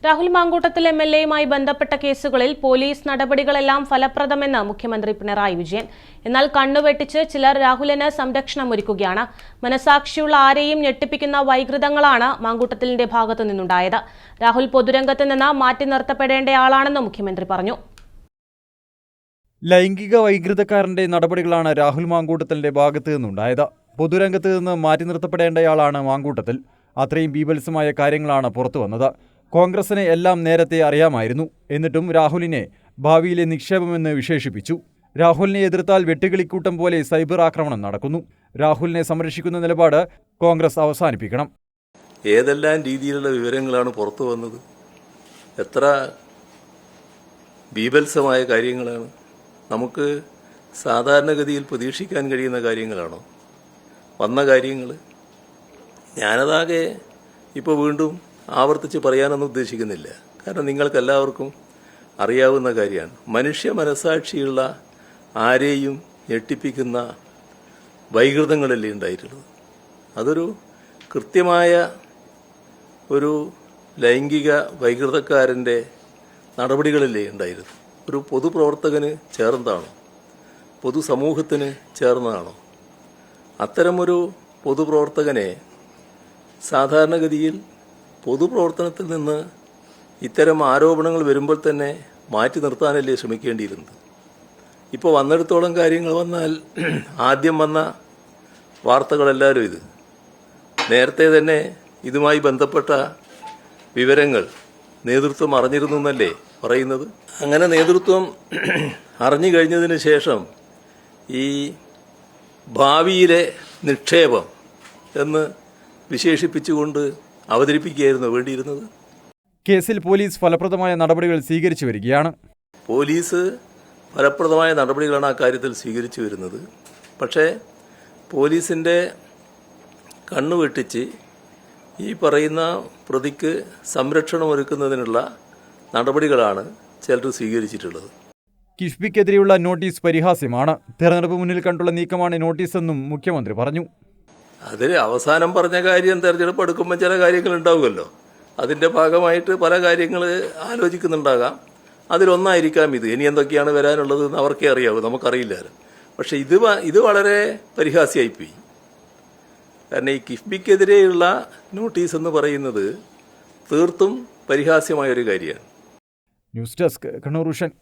രാഹുൽ മാങ്കൂട്ടത്തിൽ എംഎൽഎയുമായി ബന്ധപ്പെട്ട കേസുകളിൽ പോലീസ് നടപടികളെല്ലാം ഫലപ്രദമെന്ന് മുഖ്യമന്ത്രി പിണറായി വിജയൻ. എന്നാൽ കണ്ണുവെട്ടിച്ച് ചിലർ രാഹുലിന് സംരക്ഷണമൊരുക്കുകയാണ്. മനസാക്ഷിയുള്ള ആരെയും ഞെട്ടിപ്പിക്കുന്ന വൈകൃതങ്ങളാണ് മാങ്കൂട്ടത്തിലിന്റെ ഭാഗത്തു നിന്നുണ്ടായത്. രാഹുൽ പൊതുരംഗത്ത് നിന്ന് മാറ്റി നിർത്തപ്പെടേണ്ടയാളാണെന്നും മുഖ്യമന്ത്രി പറഞ്ഞു. ലൈംഗിക വൈകൃതക്കാരന്റെ നടപടികളാണ് രാഹുൽ മാങ്കൂട്ടത്തിലിന്റെ ഭാഗത്തു നിന്നുണ്ടായത്. പൊതുരംഗത്ത് നിന്ന് മാറ്റി നിർത്തപ്പെടേണ്ടയാളാണ് മാങ്കൂട്ടത്തിൽ. അത്രയും ബീഭത്സമായ കാര്യങ്ങളാണ് പുറത്തുവന്നത്. കോൺഗ്രസിനെ എല്ലാം നേരത്തെ അറിയാമായിരുന്നു. എന്നിട്ടും രാഹുലിനെ ഭാവിയിലെ നിക്ഷേപമെന്ന് വിശേഷിപ്പിച്ചു. രാഹുലിനെ എതിർത്താൽ വെട്ടുകിളിക്കൂട്ടം പോലെ സൈബർ ആക്രമണം നടക്കുന്നു. രാഹുലിനെ സംരക്ഷിക്കുന്ന നിലപാട് കോൺഗ്രസ് അവസാനിപ്പിക്കണം. ഏതെല്ലാം രീതിയിലുള്ള വിവരങ്ങളാണ് പുറത്തു വന്നത്? എത്ര ബീഭത്സമായ കാര്യങ്ങളാണ്! നമുക്ക് സാധാരണഗതിയിൽ പ്രതീക്ഷിക്കാൻ കഴിയുന്ന കാര്യങ്ങളാണോ വന്ന കാര്യങ്ങൾ? ഞാനതാകെ ഇപ്പോൾ വീണ്ടും ആവർത്തിച്ച് പറയാനൊന്നും ഉദ്ദേശിക്കുന്നില്ല. കാരണം നിങ്ങൾക്കെല്ലാവർക്കും അറിയാവുന്ന കാര്യമാണ്. മനുഷ്യ മനസാക്ഷിയുള്ള ആരെയും ഞെട്ടിപ്പിക്കുന്ന വൈകൃതങ്ങളല്ലേ ഉണ്ടായിട്ടുള്ളത്. അതൊരു കൃത്യമായ ഒരു ലൈംഗിക വൈകൃതക്കാരൻ്റെ നടപടികളല്ലേ ഉണ്ടായിരുന്നു. ഒരു പൊതുപ്രവർത്തകന് ചേർന്നതാണോ? പൊതുസമൂഹത്തിന് ചേർന്നതാണോ? അത്തരമൊരു പൊതുപ്രവർത്തകനെ സാധാരണഗതിയിൽ പൊതുപ്രവർത്തനത്തിൽ നിന്ന് ഇത്തരം ആരോപണങ്ങൾ വരുമ്പോൾ തന്നെ മാറ്റി നിർത്താനല്ലേ ശ്രമിക്കേണ്ടിയിരുന്നത്. ഇപ്പോൾ വന്നിടത്തോളം കാര്യങ്ങൾ വന്നാൽ ആദ്യം വന്ന വാർത്തകളെല്ലാവരും ഇത് നേരത്തെ തന്നെ ഇതുമായി ബന്ധപ്പെട്ട വിവരങ്ങൾ നേതൃത്വം അറിഞ്ഞിരുന്നു എന്നല്ലേ പറയുന്നത്. അങ്ങനെ നേതൃത്വം അറിഞ്ഞു കഴിഞ്ഞതിന് ശേഷം ഈ ഭാവിയിലെ നിക്ഷേപം എന്ന് വിശേഷിപ്പിച്ചുകൊണ്ട് അവതരിപ്പിക്കുകയായിരുന്നു വേണ്ടിയിരുന്നത്. കേസിൽ പോലീസ് ഫലപ്രദമായ നടപടികൾ സ്വീകരിച്ചു വരികയാണ്. പോലീസ് ഫലപ്രദമായ നടപടികളാണ് ആ കാര്യത്തിൽ സ്വീകരിച്ചു വരുന്നത്. പക്ഷേ പോലീസിൻ്റെ കണ്ണുവെട്ടിച്ച് ഈ പറയുന്ന പ്രതിക്ക് സംരക്ഷണമൊരുക്കുന്നതിനുള്ള നടപടികളാണ് ചിലർ സ്വീകരിച്ചിട്ടുള്ളത്. കിഫ്ബിക്കെതിരെയുള്ള നോട്ടീസ് പരിഹാസ്യമാണ്. തെരഞ്ഞെടുപ്പ് മുന്നിൽ കണ്ടുള്ള നീക്കമാണ് നോട്ടീസെന്നും മുഖ്യമന്ത്രി പറഞ്ഞു. അതിൽ അവസാനം പറഞ്ഞ കാര്യം തെരഞ്ഞെടുപ്പ് എടുക്കുമ്പോൾ ചില കാര്യങ്ങൾ ഉണ്ടാവുമല്ലോ. അതിൻ്റെ ഭാഗമായിട്ട് പല കാര്യങ്ങൾ ആലോചിക്കുന്നുണ്ടാകാം. അതിലൊന്നായിരിക്കാം ഇത്. ഇനി എന്തൊക്കെയാണ് വരാനുള്ളത് എന്ന് അവർക്കേ അറിയാവൂ, നമുക്കറിയില്ലല്ലോ. പക്ഷെ ഇത് വളരെ പരിഹാസ്യമായിപ്പോയി. കാരണം ഈ കിഫ്ബിക്കെതിരെയുള്ള നോട്ടീസ് എന്ന് പറയുന്നത് തീർത്തും പരിഹാസ്യമായൊരു കാര്യമാണ്. News desk Kannur vision.